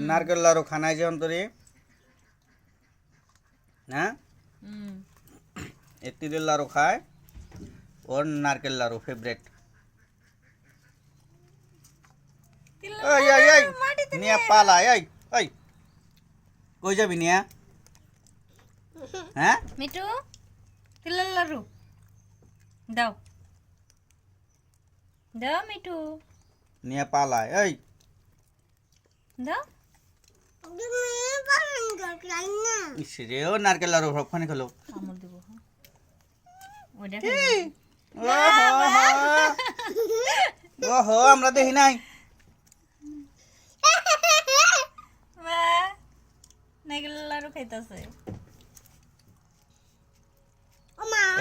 নারকেল লাড়ু খানায় যে অন্তরে হ্যাঁ তিলের লাড়ু খায় ওর নারকেল লাড়ু ফেভারিট এই এই এই নিয়া পালা এই এই কই যাবি নিয়া হ্যাঁ মিঠু তিলের লাড়ু দাও দাও মিঠু নিয়া পালা এই দাও ইসরে ও নারকেল লাড়ু সবখানে খেলো কামড় দেব ওইটা ওহো আমরা দেখি নাই নারকেল লাড়ু খাইতেছে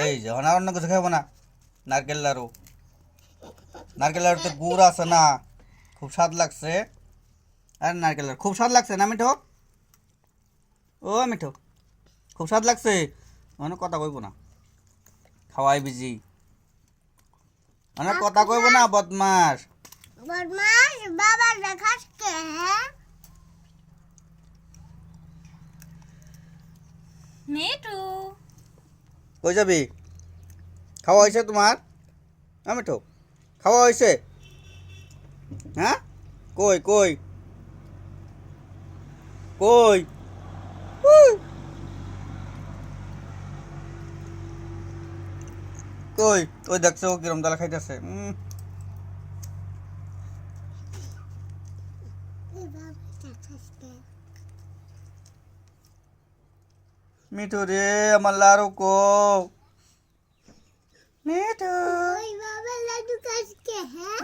এই যে অন্য কিছু খাবো না নারকেল লাড়ুতে গুড় আছে না খুব স্বাদ লাগছে আর নারকেল লাড়ু খুব স্বাদ লাগছে না মিঠো ও মিঠো খুব স্বাদ লাগছে অনেক কথা কইব না খাওয়াই বিজি অনেক কথা কইব না বদমাস বাবা দেখাস কে মিঠু কই যাবি খাওয়া হয়েছে তোমার হ্যাঁ মিঠো খাওয়া হয়েছে হ্যাঁ কই কই কই কই ওই দেখছো ও কিরম দালা খাইতেছে মিঠু রে আমার লাড়ু কো মিঠু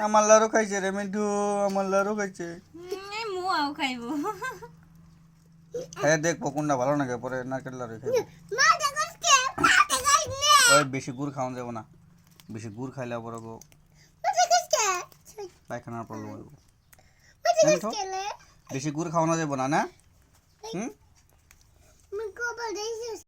আমার লাড়ু খাইছে রে মিঠু আমার লাড়ু খাইছে মুয়াও খাইবো হ্যাঁ দেখবো কোনটা ভালো লাগে পরে নারকেল লাড়ু খাইবো ওই বেশি গুড় খাওয়া যাবো না বেশি গুড় খাইলে পরে গো পায়খানার প্রবলেম হইব বেশি গুড় খাওয়ানো যাবো না না হুম